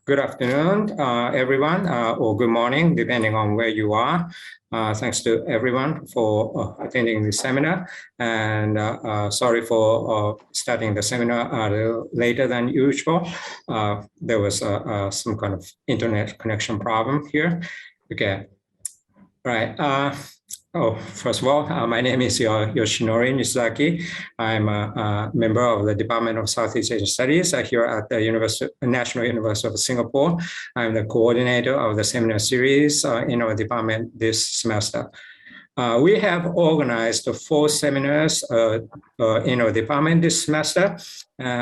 Good afternoon, everyone, or good morning, depending on where you are. Thanks to everyone for attending this seminar. And sorry for starting the seminar a little later than usual. There was some kind of internet connection problem here. Okay, right. First of all, my name is Yoshinori Nishizaki. I'm a member of the Department of Southeast Asian Studies here at the National University of Singapore. I'm the coordinator of the seminar series in our department this semester. We have organized 4 seminars in our department this semester,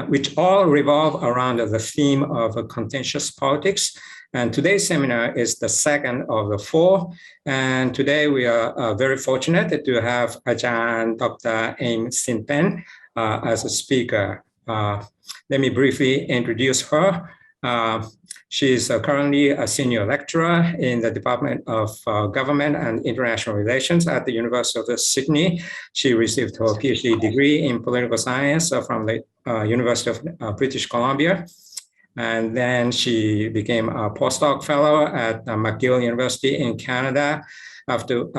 which all revolve around the theme of contentious politics. And today's seminar is the second of the 4. And today we are very fortunate to have Ajahn Dr. Aim Sinpeng as a speaker. Let me briefly introduce her. She is currently a senior lecturer in the Department of Government and International Relations at the University of Sydney. She received her PhD degree in political science from the University of British Columbia. And then she became a postdoc fellow at McGill University in Canada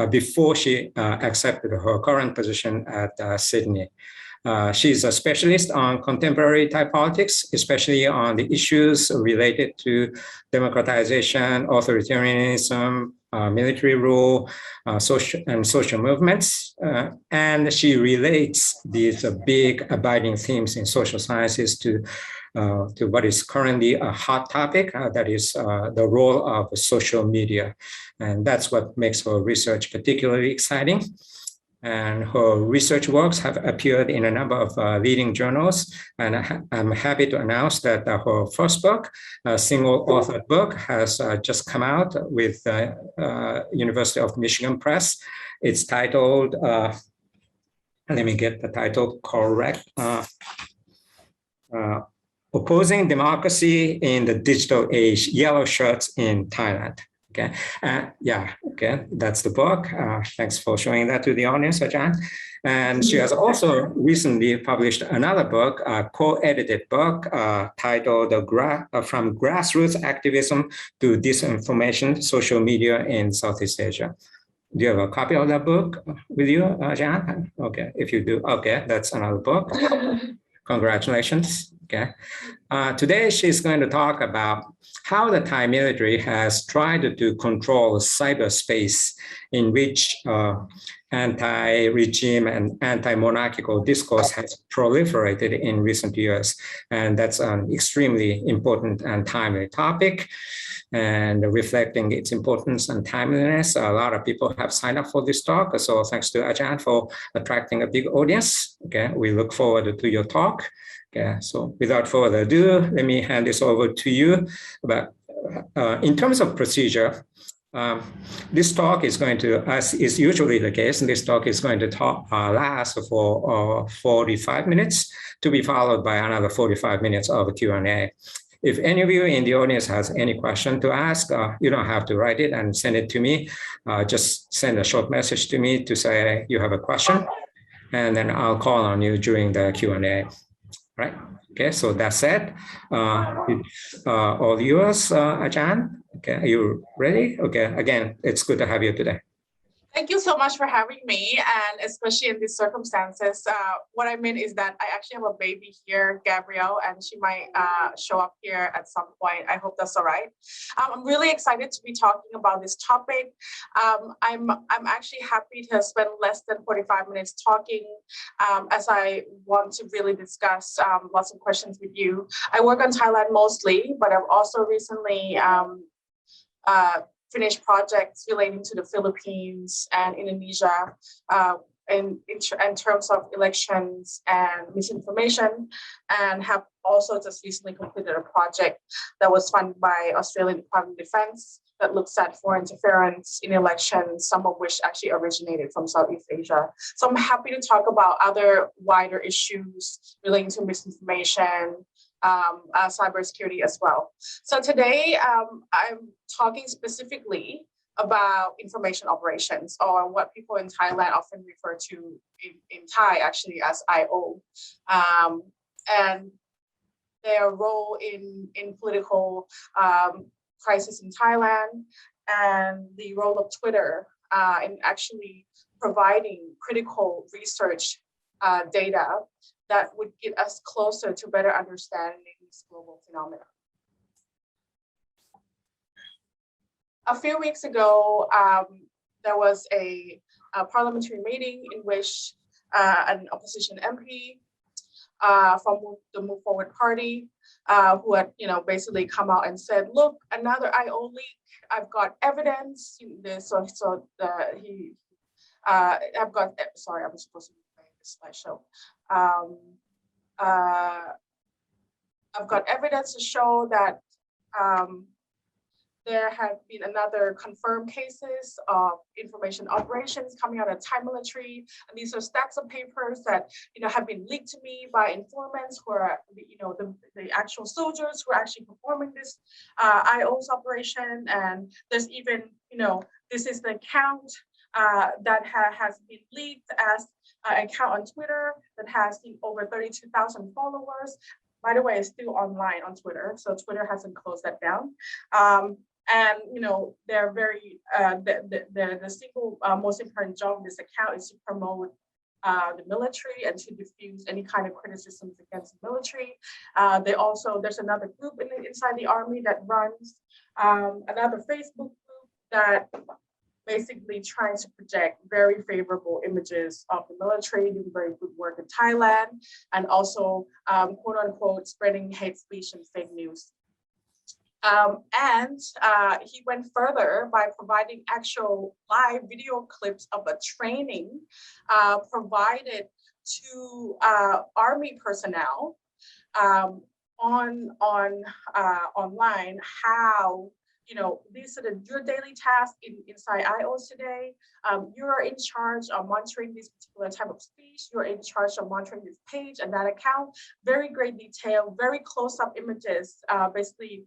before she accepted her current position at Sydney. She's a specialist on contemporary Thai politics, especially on the issues related to democratization, authoritarianism, military rule, social movements. And she relates these big abiding themes in social sciences to what is currently a hot topic, that is the role of social media. And that's what makes her research particularly exciting. And her research works have appeared in a number of leading journals. And I'm happy to announce that her first book, a single-authored book, has just come out with University of Michigan Press. It's titled, let me get the title correct, Opposing Democracy in the Digital Age, Yellow Shirts in Thailand. Okay, okay, that's the book. Thanks for showing that to the audience, Ajahn. And she has also recently published another book, a co-edited book titled From Grassroots Activism to Disinformation, Social Media in Southeast Asia. Do you have a copy of that book with you, Ajahn? Okay, if you do, okay, that's another book. Congratulations. Okay. Today, she's going to talk about how the Thai military has tried to control cyberspace in which anti-regime and anti-monarchical discourse has proliferated in recent years. And that's an extremely important and timely topic. And reflecting its importance and timeliness, a lot of people have signed up for this talk. So thanks to Ajahn for attracting a big audience. Okay, we look forward to your talk. Okay, so without further ado, let me hand this over to you. But in terms of procedure, this talk is going to, as is usually the case, this talk is going to last for 45 minutes to be followed by another 45 minutes of Q&A. If any of you in the audience has any question to ask, you don't have to write it and send it to me. Just send a short message to me to say you have a question, and then I'll call on you during the Q&A. Right. Okay. So that said, all yours, Ajahn. Okay. Are you ready? Okay. Again, it's good to have you today. Thank you so much for having me, and especially in these circumstances. What I mean is that I actually have a baby here, Gabrielle, and she might show up here at some point. I hope that's all right. I'm really excited to be talking about this topic. I'm actually happy to spend less than 45 minutes talking, as I want to really discuss lots of questions with you. I work on Thailand mostly, but I've also recently finished projects relating to the Philippines and Indonesia in terms of elections and misinformation, and have also just recently completed a project that was funded by Australian Department of Defense that looks at foreign interference in elections, some of which actually originated from Southeast Asia. So I'm happy to talk about other wider issues relating to misinformation, cybersecurity as well. So today I'm talking specifically about information operations, or what people in Thailand often refer to in Thai actually as IO. And their role in political crisis in Thailand, and the role of Twitter in actually providing critical research data that would get us closer to better understanding this global phenomena. A few weeks ago, there was a parliamentary meeting in which an opposition MP from the Move Forward Party, who had, basically come out and said, "Look, another IO leak. I've got evidence." I've got. Sorry, I was supposed to be playing this slideshow. I've got evidence to show that there have been another confirmed cases of information operations coming out of Thai military. And these are stacks of papers that have been leaked to me by informants who are the actual soldiers who are actually performing this IO's operation. And there's even this is the account that has been leaked as an account on Twitter that has over 32,000 followers. By the way, it's still online on Twitter, so Twitter hasn't closed that down. And they're very the single most important job of this account is to promote the military and to diffuse any kind of criticisms against the military. There's another group inside the army that runs another Facebook group that basically trying to project very favorable images of the military doing very good work in Thailand, and also quote unquote spreading hate speech and fake news. And he went further by providing actual live video clips of a training provided to army personnel online, how these are your daily tasks inside IOs today. You are in charge of monitoring this particular type of speech. You're in charge of monitoring this page and that account. Very great detail, very close-up images, basically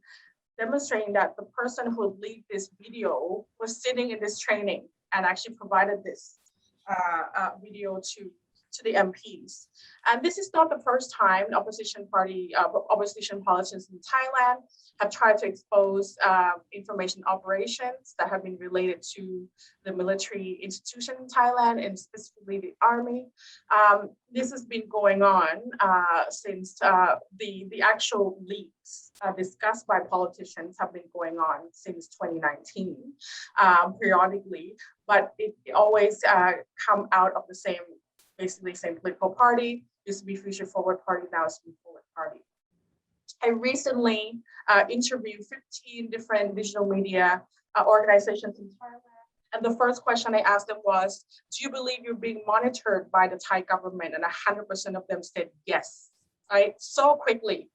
demonstrating that the person who leaked this video was sitting in this training and actually provided this video to the MPs. And this is not the first time opposition politicians in Thailand have tried to expose information operations that have been related to the military institution in Thailand, and specifically the army. This has been going on since the actual leaks discussed by politicians have been going on since 2019 periodically, but it always come out of the same political party. Used to be Future Forward Party, now it's Move Forward Party. I recently interviewed 15 different digital media organizations in Thailand. And the first question I asked them was, do you believe you're being monitored by the Thai government? And 100% of them said yes, right? So quickly,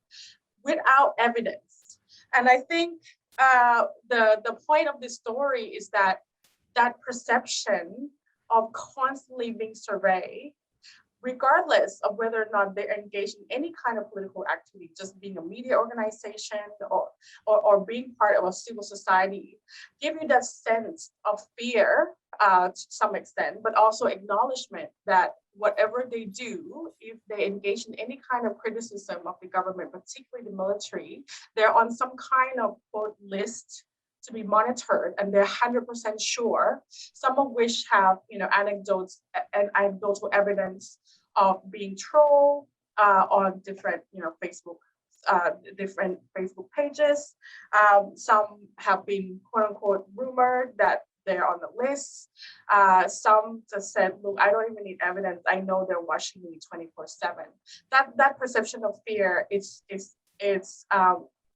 without evidence. And I think the point of this story is that perception of constantly being surveyed, regardless of whether or not they're engaged in any kind of political activity, just being a media organization or being part of a civil society, give you that sense of fear to some extent, but also acknowledgement that whatever they do, if they engage in any kind of criticism of the government, particularly the military, they're on some kind of quote list to be monitored, and they're 100% sure, some of which have anecdotes and anecdotal evidence of being trolled on different different Facebook pages. Some have been quote unquote rumored that they're on the list. Some just said, look, I don't even need evidence. I know they're watching me 24/7. That perception of fear is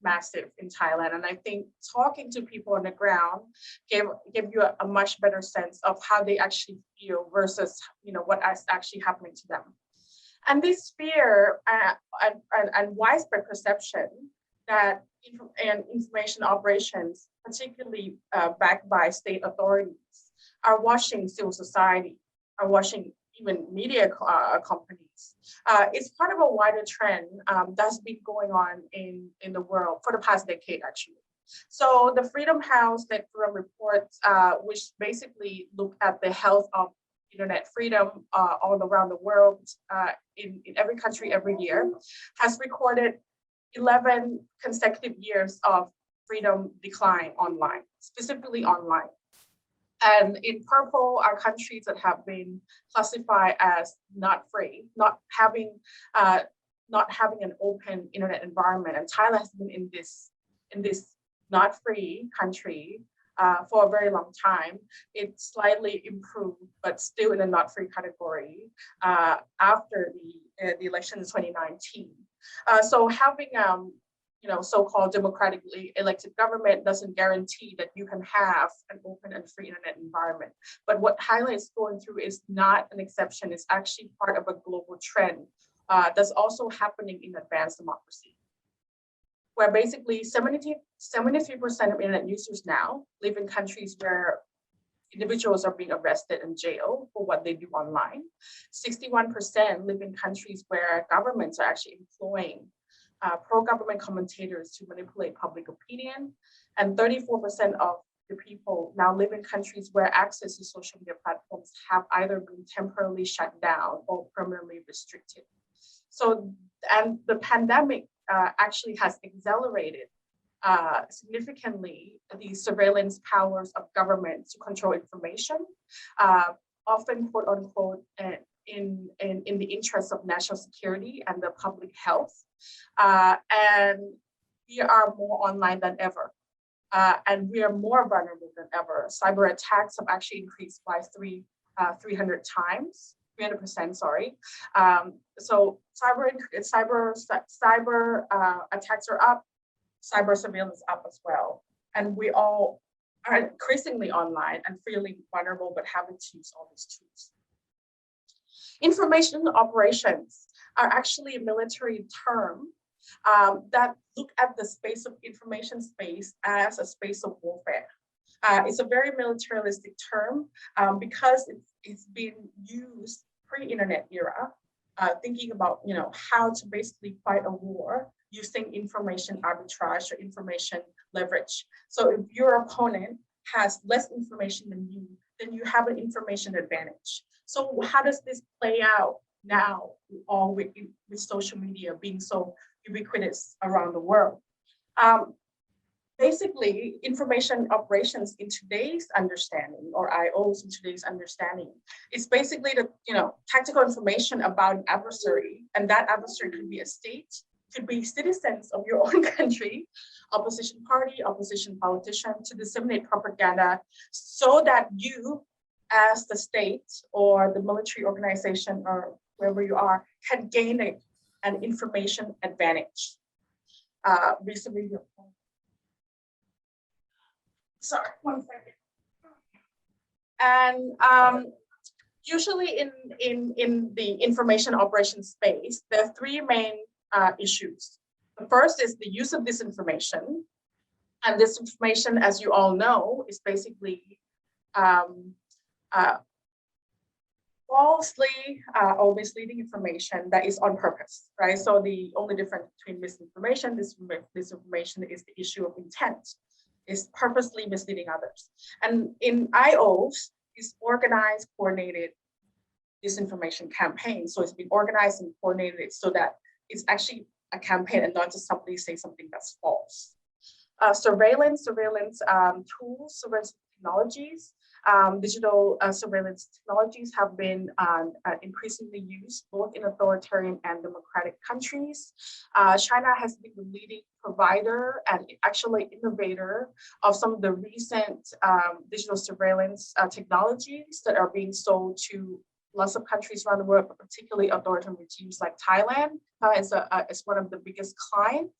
massive in Thailand. And I think talking to people on the ground give you a much better sense of how they actually feel versus what is actually happening to them. And this fear and widespread perception that information operations, particularly backed by state authorities, are watching civil society, are watching even media companies. It's part of a wider trend that's been going on in the world for the past decade, actually. So the Freedom House Net Forum report, which basically look at the health of internet freedom all around the world in every country every year, has recorded 11 consecutive years of freedom decline online, specifically online. And in purple are countries that have been classified as not free, not having an open internet environment. And Thailand has been in this not free country for a very long time. It slightly improved, but still in a not free category after the election in 2019. So having so-called democratically elected government doesn't guarantee that you can have an open and free internet environment. But what Thailand is going through is not an exception. It's actually part of a global trend that's also happening in advanced democracy, where basically 73% of internet users now live in countries where individuals are being arrested and jailed for what they do online. 61% live in countries where governments are actually employing pro-government commentators to manipulate public opinion. And 34% of the people now live in countries where access to social media platforms have either been temporarily shut down or permanently restricted. So, and the pandemic actually has accelerated significantly the surveillance powers of government to control information, often quote unquote in the interest of national security and the public health. And we are more online than ever. And we are more vulnerable than ever. Cyber attacks have actually increased by 300 times. 300%, sorry. So cyber attacks are up, cyber surveillance up as well. And we all are increasingly online and feeling vulnerable, but having to use all these tools. Information operations are actually a military term that look at the space of information space as a space of warfare. It's a very militaristic term because it's been used pre-internet era, thinking about how to basically fight a war using information arbitrage or information leverage. So if your opponent has less information than you, then you have an information advantage. So how does this play out now, all with social media being so ubiquitous around the world? Basically, information operations in today's understanding, or IOs in today's understanding, is basically the tactical information about an adversary, and that adversary could be a state, could be citizens of your own country, opposition party, opposition politician, to disseminate propaganda so that you, as the state or the military organization or wherever you are, can gain an information advantage. Recently, sorry, 1 second. And usually in the information operations space, there are three main issues. The first is the use of this information. And this information, as you all know, is basically falsely or misleading information that is on purpose, right? So the only difference between misinformation, disinformation is the issue of intent, is purposely misleading others. And in IOs, is organized, coordinated disinformation campaign. So it's been organized and coordinated so that it's actually a campaign and not just somebody say something that's false. Surveillance tools, surveillance technologies, digital surveillance technologies have been increasingly used both in authoritarian and democratic countries. China has been the leading provider and actually innovator of some of the recent digital surveillance technologies that are being sold to lots of countries around the world, but particularly authoritarian regimes like Thailand. Thailand is one of the biggest clients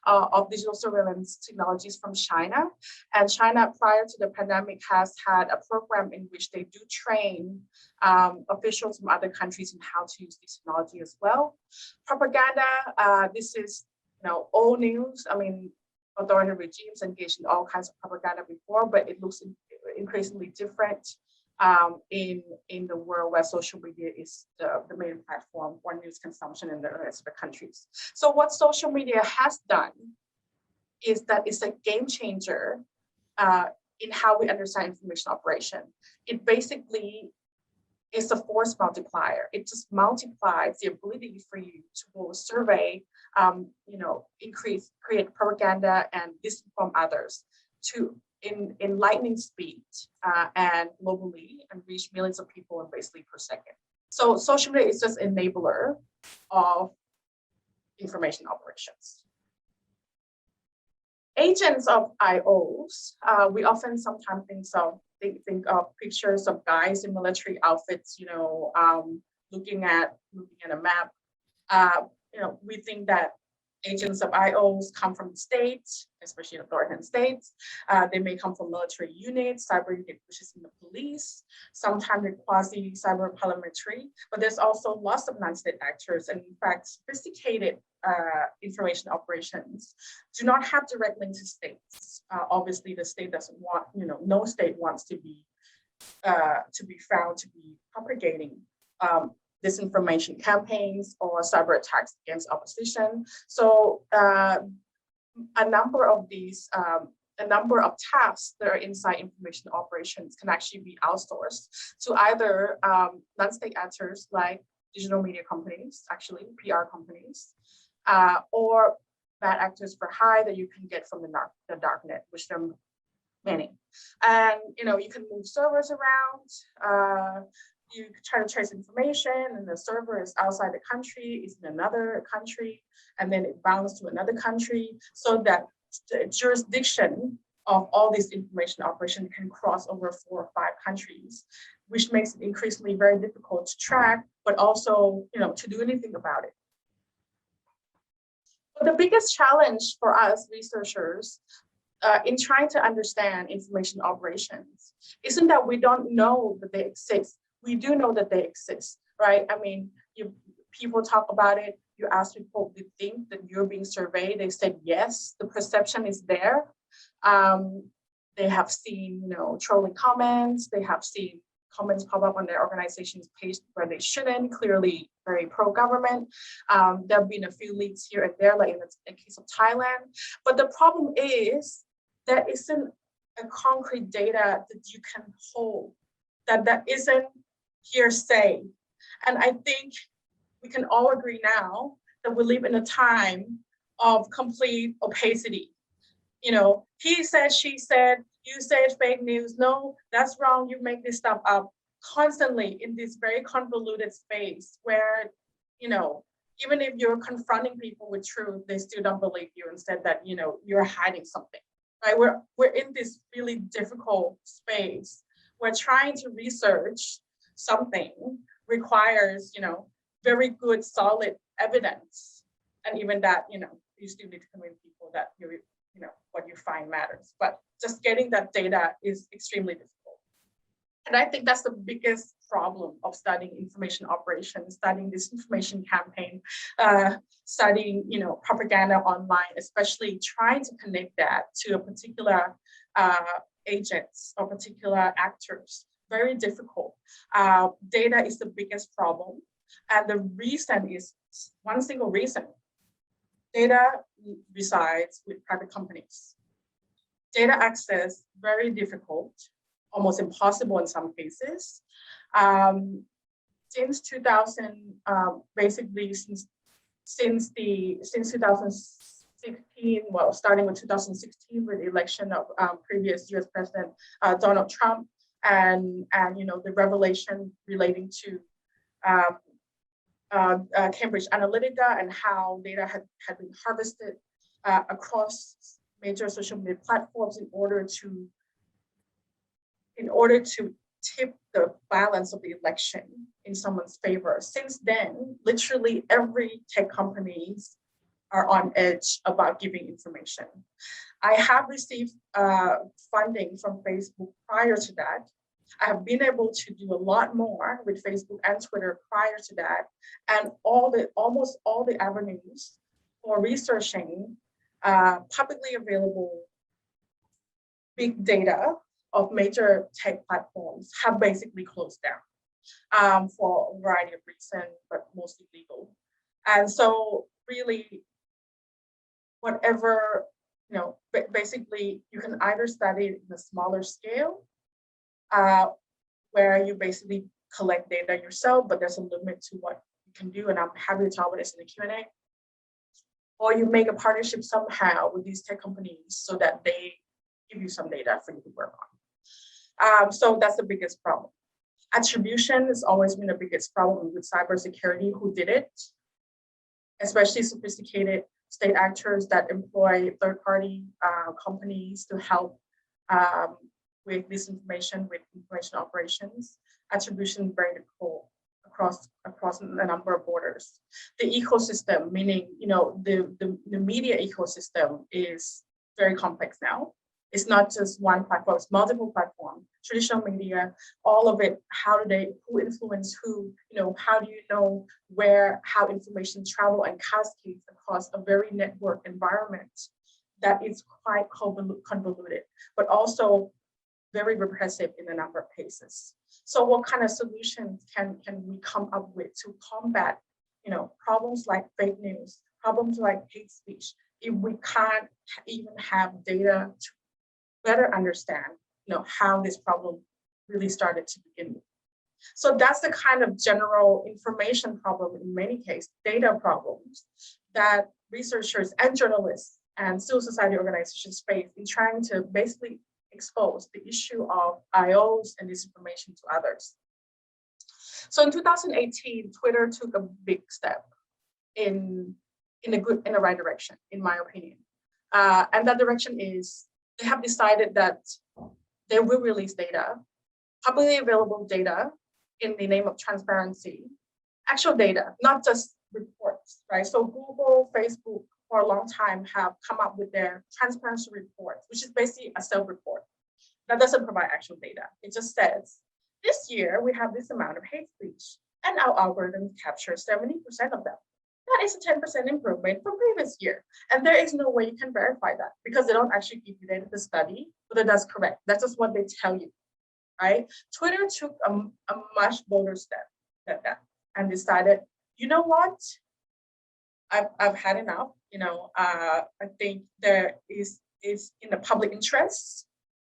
of digital surveillance technologies from China. And China, prior to the pandemic, has had a program in which they do train officials from other countries in how to use this technology as well. Propaganda, this is old news. I mean, authoritarian regimes engaged in all kinds of propaganda before, but it looks increasingly different in the world where social media is the main platform for news consumption in the rest of the countries. So what social media has done is that it's a game changer in how we understand information operation. It basically is a force multiplier. It just multiplies the ability for you to survey create propaganda and disinform others in lightning speed and globally and reach millions of people in basically per second. So social media is just an enabler of information operations. Agents of IOs, we often sometimes think of pictures of guys in military outfits, looking at a map. We think that agents of IOs come from the states, especially authoritarian states. They may come from military units, cyber unit, which is in the police, sometimes the quasi-cyber paramilitary, but there's also lots of non-state actors, and in fact, sophisticated information operations do not have direct link to states. Obviously, the state doesn't want, no state wants to be found to be propagating disinformation campaigns or cyber attacks against opposition. So a number of tasks that are inside information operations can actually be outsourced to either non-state actors like digital media companies, actually PR companies, or bad actors for hire that you can get from the darknet, which there are many. And you can move servers around. You try to trace information, and the server is outside the country, is in another country, and then it bounces to another country, so that the jurisdiction of all these information operations can cross over 4 or 5 countries, which makes it increasingly very difficult to track, but also, to do anything about it. But the biggest challenge for us researchers in trying to understand information operations isn't that we don't know that they exist. We do know that they exist, right? I mean, people talk about it. You ask people, do you think that you're being surveyed? They said yes, the perception is there. They have seen, trolling comments. They have seen comments pop up on their organization's page where they shouldn't, clearly very pro-government. There have been a few leaks here and there, like in the case of Thailand. But the problem is there isn't a concrete data that you can hold, that isn't hearsay. And I think we can all agree now that we live in a time of complete opacity. He said, she said, you said fake news. No, that's wrong. You make this stuff up constantly in this very convoluted space where, even if you're confronting people with truth, they still don't believe you and said that, you're hiding something, right? We're in this really difficult space where trying to research something requires, very good, solid evidence. And even that, you still need to convince people that what you find matters. But just getting that data is extremely difficult. And I think that's the biggest problem of studying information operations, studying disinformation campaign, studying, propaganda online, especially trying to connect that to a particular agents or particular actors. Very difficult. Data is the biggest problem. And the reason is one single reason. Data resides with private companies. Data access, very difficult, almost impossible in some cases. Since 2000, basically since 2016, well, starting with 2016 with the election of previous US President Donald Trump, and the revelation relating to Cambridge Analytica and how data had been harvested across major social media platforms in order to tip the balance of the election in someone's favor. Since then, literally every tech companies are on edge about giving information. I have received funding from Facebook prior to that. I have been able to do a lot more with Facebook and Twitter prior to that, and almost all the avenues for researching publicly available big data of major tech platforms have basically closed down for a variety of reasons, but mostly legal. And so really, whatever, basically you can either study it in a smaller scale, where you basically collect data yourself, but there's a limit to what you can do. And I'm happy to talk about this in the Q&A. or you make a partnership somehow with these tech companies so that they give you some data for you to work on. So that's the biggest problem. Attribution has always been the biggest problem with cybersecurity. Who did it? Especially sophisticated state actors that employ third-party companies to help with disinformation, with information operations. Attribution is very difficult across a number of borders. The ecosystem, meaning the media ecosystem, is very complex now. It's not just one platform, it's multiple platforms, traditional media, all of it. Who influence who, how do you know how information travel and cascades across a very network environment that is quite convoluted, but also very repressive in a number of cases. So what kind of solutions can we come up with to combat, problems like fake news, problems like hate speech, if we can't even have data to better understand, how this problem really started to begin with. So that's the kind of general information problem in many cases, data problems that researchers and journalists and civil society organizations face in trying to basically expose the issue of IOs and disinformation to others. So in 2018, Twitter took a big step in the right direction, in my opinion. And that direction is they have decided that they will release data, publicly available data, in the name of transparency, actual data, not just reports, right? So Google, Facebook, for a long time have come up with their transparency reports, which is basically a self-report that doesn't provide actual data. It just says, this year we have this amount of hate speech, and our algorithm captures 70% of them. That is a 10% improvement from previous year. And there is no way you can verify that because they don't actually give you data to study whether that's correct. That's just what they tell you, right? Twitter took a much bolder step than that and decided, you know what? I've had enough. I think there is in the public interest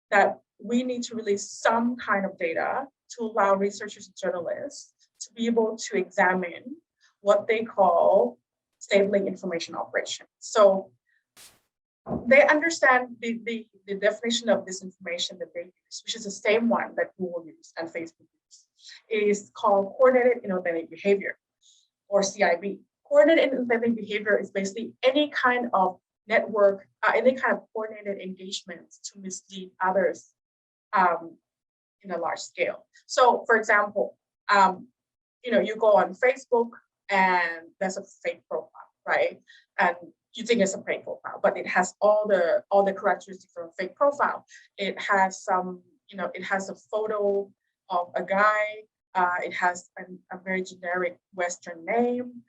that we need to release some kind of data to allow researchers and journalists to be able to examine what they call stabling information operations. So they understand the definition of disinformation that they use, which is the same one that Google used and Facebook used, is called coordinated inauthentic behavior, or CIB. Coordinated inauthentic behavior is basically any kind of network, any kind of coordinated engagement to mislead others in a large scale. So, for example, you go on Facebook and there's a fake profile, right? And you think it's a fake profile, but it has all the characteristics of a fake profile. It has it has a photo of a guy. It has a very generic Western name,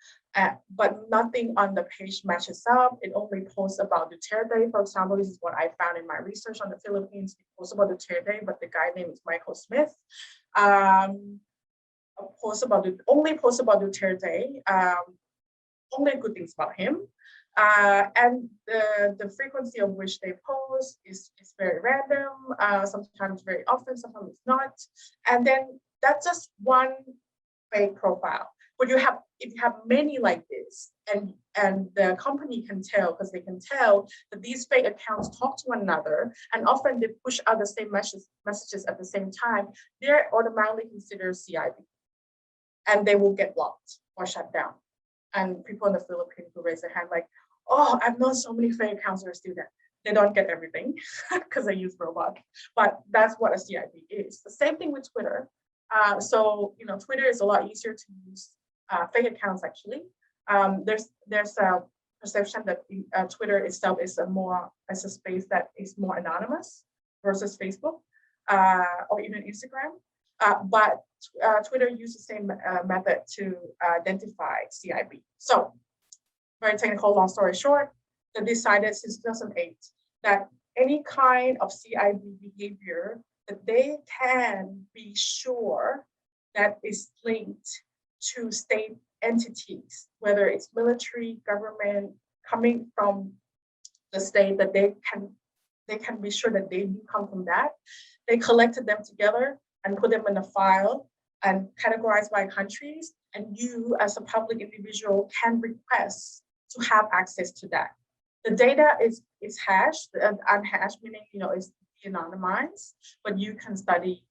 but nothing on the page matches up. It only posts about Duterte, for example. This is what I found in my research on the Philippines. It posts about Duterte, but the guy name is Michael Smith. Only posts about Duterte, only good things about him. And the frequency of which they post is very random, sometimes very often, sometimes it's not. And then that's just one fake profile. But if you have many like this, and the company can tell, because they can tell that these fake accounts talk to one another, and often they push out the same messages at the same time, they're automatically considered CIB. And they will get blocked or shut down. And people in the Philippines will raise their hand like, oh, I've known so many fake accounts that are still there. They don't get everything because they use robots, but that's what a CIB is. The same thing with Twitter. So Twitter is a lot easier to use fake accounts actually. There's a perception that Twitter itself is a space that is more anonymous versus Facebook or even Instagram. But Twitter used the same method to identify CIB. So, very technical, long story short, they decided since 2008 that any kind of CIB behavior that they can be sure that is linked to state entities, whether it's military, government, coming from the state, that they can be sure that they do come from that. They collected them together and put them in a file and categorized by countries. And you, as a public individual, can request to have access to that. The data is hashed, unhashed, meaning is anonymized, but you can study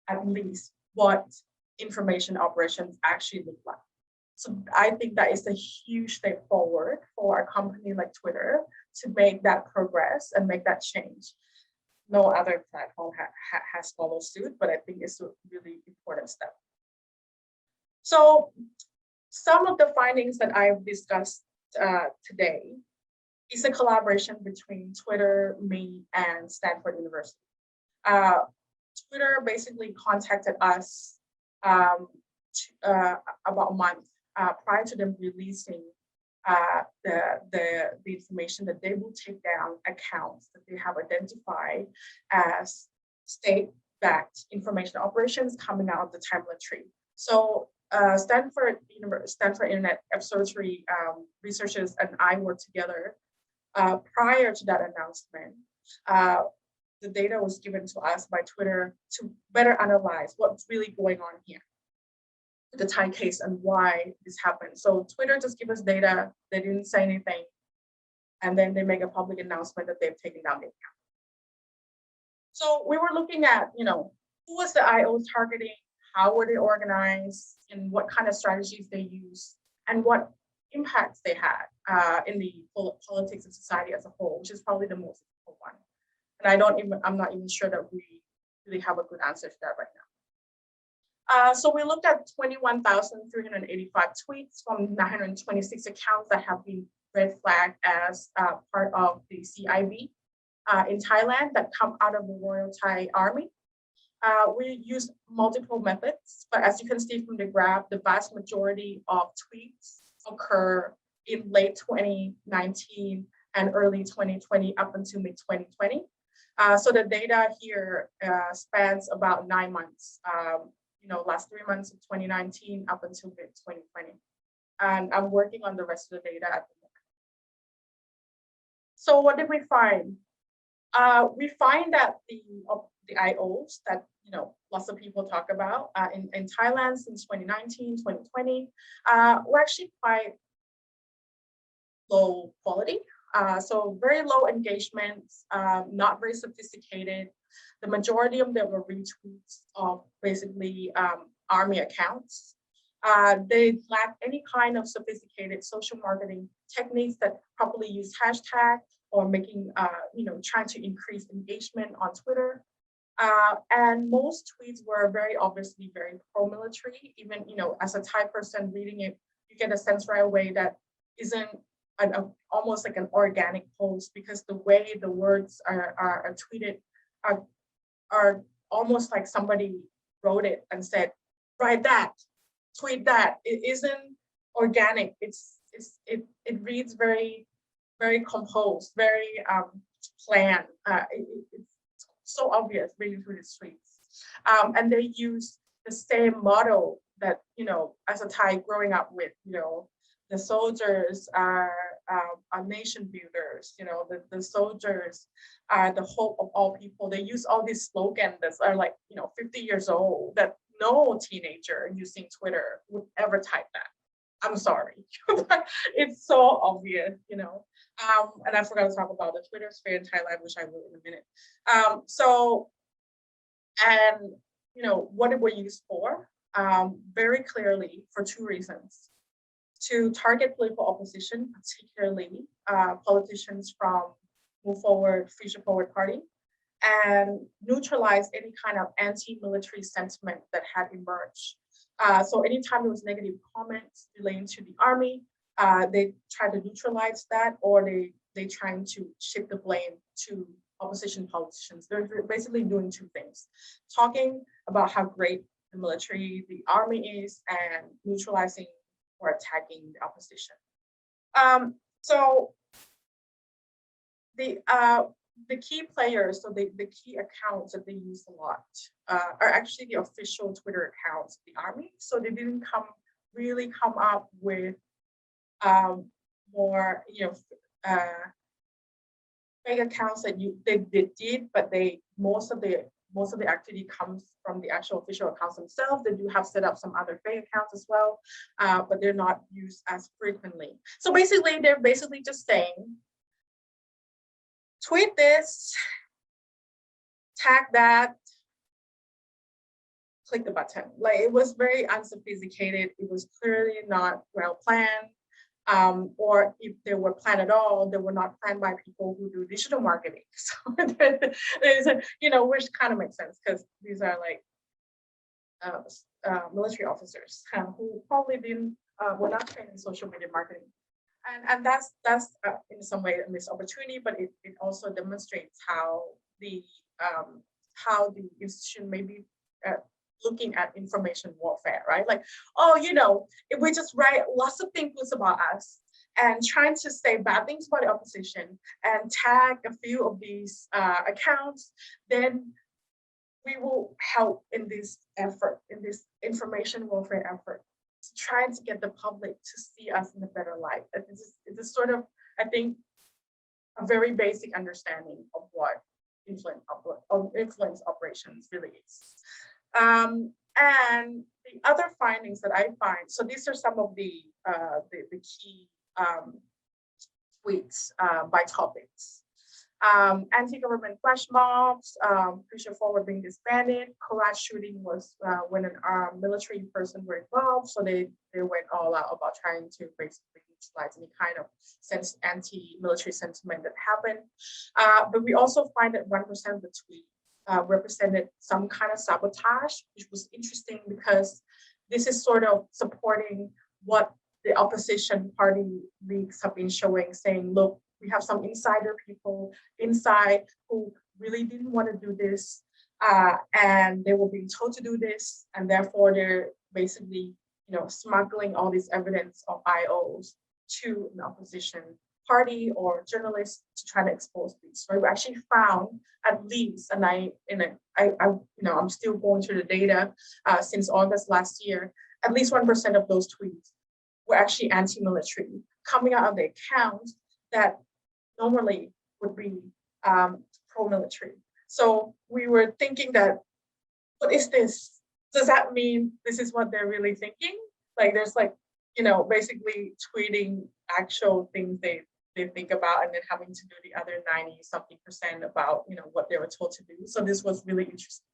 at least what information operations actually look like. So I think that is a huge step forward for a company like Twitter to make that progress and make that change. No other platform has followed suit, but I think it's a really important step. So some of the findings that I've discussed today is a collaboration between Twitter, me, and Stanford University. Twitter basically contacted us about a month prior to them releasing the information that they will take down accounts that they have identified as state-backed information operations coming out of the telemetry. So Stanford Internet Observatory researchers and I worked together prior to that announcement. The data was given to us by Twitter to better analyze what's really going on here, the Thai case, and why this happened. So Twitter just gave us data, they didn't say anything, and then they make a public announcement that they've taken down the account. So we were looking at, who was the IO targeting, how were they organized, and what kind of strategies they used, and what impacts they had in the politics and society as a whole, which is probably the most important one. And I'm not even sure that we really have a good answer to that right now. So we looked at 21,385 tweets from 926 accounts that have been red flagged as part of the CIV in Thailand that come out of the Royal Thai Army. We used multiple methods, but as you can see from the graph, the vast majority of tweets occur in late 2019 and early 2020 up until mid-2020. So the data here spans about 9 months, last 3 months of 2019 up until mid-2020. And I'm working on the rest of the data at the moment. So what did we find? We find that the IOs that lots of people talk about in Thailand since 2019, 2020 were actually quite low quality. So very low engagement, not very sophisticated. The majority of them were retweets of basically army accounts. They lack any kind of sophisticated social marketing techniques that properly use hashtag or making, trying to increase engagement on Twitter. And most tweets were very obviously very pro-military. Even, as a Thai person reading it, you get a sense right away that isn't almost like an organic post, because the way the words are tweeted are almost like somebody wrote it and said, write that, tweet that. It isn't organic. It reads very, very composed, very planned. It's so obvious reading through the streets. And they use the same model that, as a Thai growing up with, the soldiers are nation builders, the soldiers are the hope of all people. They use all these slogans that are like, 50 years old, that no teenager using Twitter would ever type that. I'm sorry. It's so obvious, And I forgot to talk about the Twitter sphere in Thailand, which I will in a minute. What it was used for? Very clearly for two reasons. To target political opposition, particularly politicians from Move Forward, Future Forward Party, and neutralize any kind of anti-military sentiment that had emerged. So anytime there was negative comments relating to the army, they try to neutralize that, or they trying to shift the blame to opposition politicians. They're basically doing two things: talking about how great the military, the army is, and neutralizing or attacking the opposition. So the key players, so the key accounts that they use a lot are actually the official Twitter accounts of the army. So they didn't really come up with more, fake accounts that they did, but most of the most of the activity comes from the actual official accounts themselves. They do have set up some other fake accounts as well, but they're not used as frequently. So basically, they're basically just saying, tweet this, tag that, click the button. Like, it was very unsophisticated. It was clearly not well planned. Or if they were planned at all, they were not planned by people who do digital marketing. So there's a, which kind of makes sense, because these are like military officers who probably were not trained in social media marketing. And that's in some way a missed opportunity, but it also demonstrates how the institution may be looking at information warfare, right? Like, if we just write lots of things about us and trying to say bad things about the opposition and tag a few of these accounts, then we will help in this effort, in this information warfare effort, trying to get the public to see us in a better light. It's sort of, I think, a very basic understanding of what influence operations really is. And the other findings that I find, so these are some of the key tweets by topics. Anti-government flash mobs, Christian Forward being disbanded. Collage shooting was when an military person were involved, so they went all out about trying to basically neutralize any kind of anti-military sentiment that happened. But we also find that 1% of the tweet represented some kind of sabotage, which was interesting because this is sort of supporting what the opposition party leaks have been showing, saying, look, we have some insider people inside who really didn't want to do this, and they were being told to do this, and therefore they're basically, smuggling all this evidence of IOs to an opposition party or journalists to try to expose these. So we actually found at least, and I'm still going through the data since August last year, at least 1% of those tweets were actually anti-military, coming out of the accounts that normally would be pro-military. So we were thinking that, what is this? Does that mean this is what they're really thinking? Like, there's basically tweeting actual things they think about, and then having to do the other 90-something% about, what they were told to do. So this was really interesting.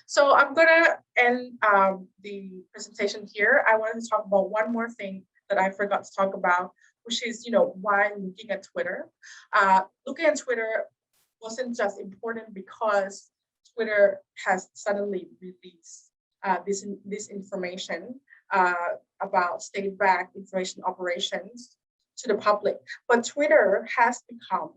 So I'm gonna end the presentation here. I wanted to talk about one more thing that I forgot to talk about, which is, why looking at Twitter. Looking at Twitter wasn't just important because Twitter has suddenly released this information about state-backed information operations to the public. But Twitter has become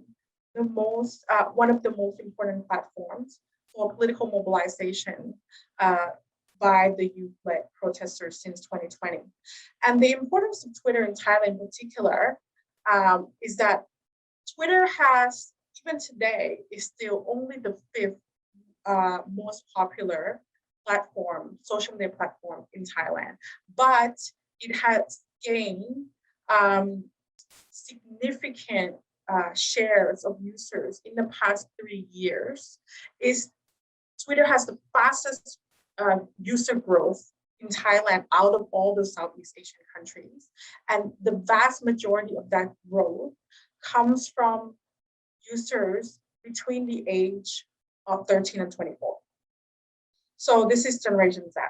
one of the most important platforms for political mobilization by the youth-led protesters since 2020. And the importance of Twitter in Thailand in particular is that Twitter has, even today, is still only the 5th most popular platform, social media platform in Thailand. But it has gained significant shares of users in the past 3 years. Twitter has the fastest user growth in Thailand out of all the Southeast Asian countries. And the vast majority of that growth comes from users between the age of 13 and 24. So this is Generation Z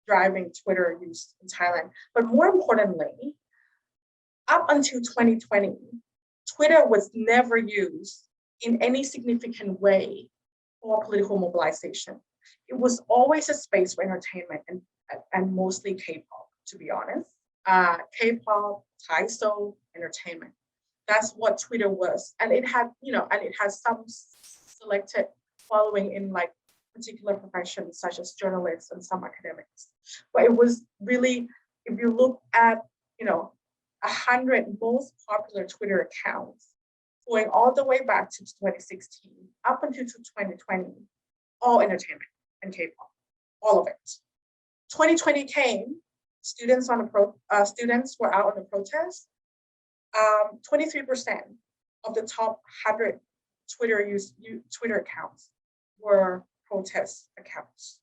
driving Twitter use in Thailand. But more importantly, up until 2020, Twitter was never used in any significant way for political mobilization. It was always a space for entertainment and mostly K-pop, to be honest. K-pop, Thai soul, entertainment. That's what Twitter was. And it had, and it has some selected following in particular professions such as journalists and some academics. But it was really, if you look at, 100 most popular Twitter accounts going all the way back to 2016, up until 2020, all entertainment and K-pop, all of it. 2020 came, students were out on the protest. 23% of the top 100 Twitter accounts were protest accounts.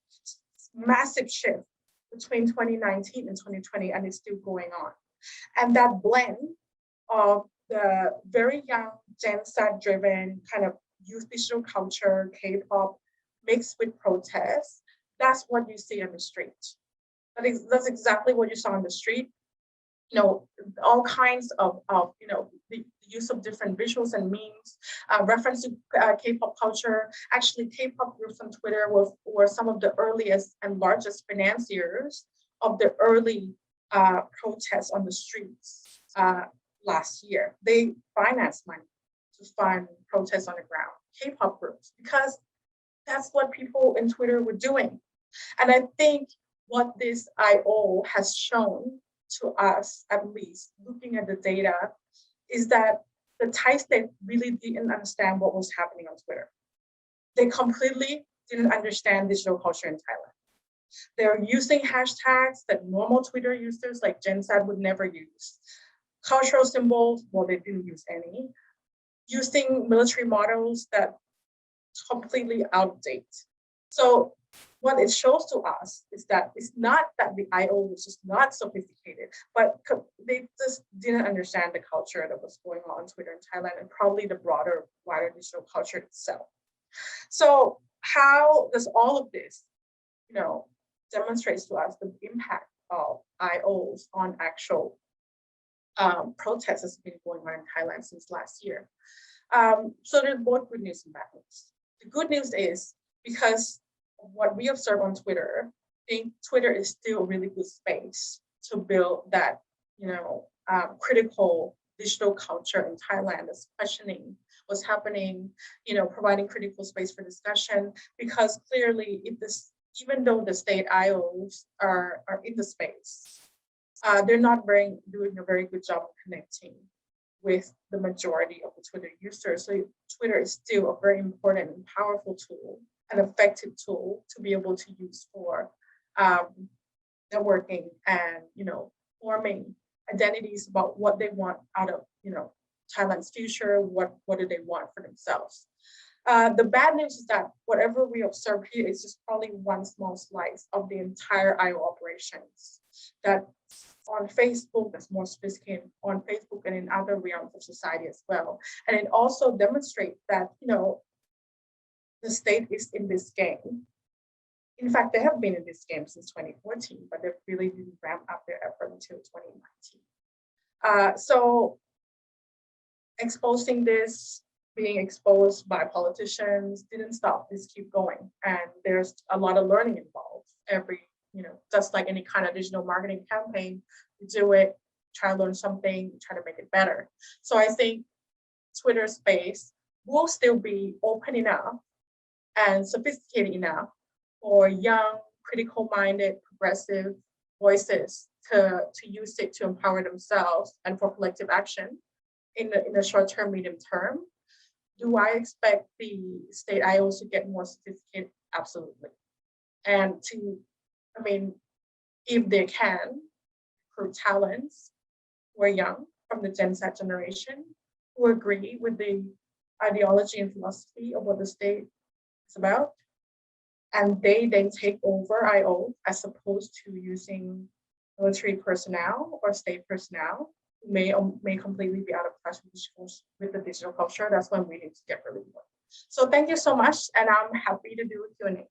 Massive shift between 2019 and 2020, and it's still going on. And that blend of the very young Gen Z driven kind of youth digital culture, K-pop mixed with protests, that's what you see on the street. That's exactly what you saw on the street. You know, all kinds of you know, the use of different visuals and memes, reference to K-pop culture. Actually, K-pop groups on Twitter were some of the earliest and largest financiers of the early protests on the streets last year. They financed money to fund protests on the ground, K-pop groups, because that's what people in Twitter were doing. And I think what this I/O has shown to us, at least looking at the data, is that the Thai state really didn't understand what was happening on Twitter. They completely didn't understand digital culture in Thailand. They're using hashtags that normal Twitter users like Gen Z would never use. Cultural symbols, well, they didn't use any. Using military models that completely outdate. So what it shows to us is that it's not that the I/O was just not sophisticated, but they just didn't understand the culture that was going on Twitter in Thailand and probably the wider digital culture itself. So how does all of this, you know, demonstrates to us the impact of I/Os on actual protests that's been going on in Thailand since last year? So there's both good news and bad news. The good news is because of what we observe on Twitter, I think Twitter is still a really good space to build that, you know, critical digital culture in Thailand that's questioning what's happening, you know, providing critical space for discussion. Because clearly, even though the state I/Os are in the space, they're not doing a very good job of connecting with the majority of the Twitter users. So Twitter is still a very important and powerful tool, an effective tool to be able to use for networking and, you know, forming identities about what they want out of, you know, Thailand's future, what do they want for themselves. The bad news is that whatever we observe here is just probably one small slice of the entire I/O operations that on Facebook, that's more sophisticated on Facebook and in other realms of society as well. And it also demonstrates that, you know, the state is in this game. In fact, they have been in this game since 2014, but they really didn't ramp up their effort until 2019. So exposing this, being exposed by politicians didn't stop, this keep going. And there's a lot of learning involved. You know, just like any kind of digital marketing campaign, you do it, try to learn something, try to make it better. So I think Twitter space will still be open enough and sophisticated enough for young, critical-minded, progressive voices to use it to empower themselves and for collective action in the short term, medium term. Do I expect the state I/Os to get more sophisticated? Absolutely. And I mean, if they can recruit talents who are young from the Gen Z generation who agree with the ideology and philosophy of what the state is about, and they then take over I/O as opposed to using military personnel or state personnel who may completely be out of touch with the digital culture, that's when we need to get really good. So thank you so much, and I'm happy to do a Q&A.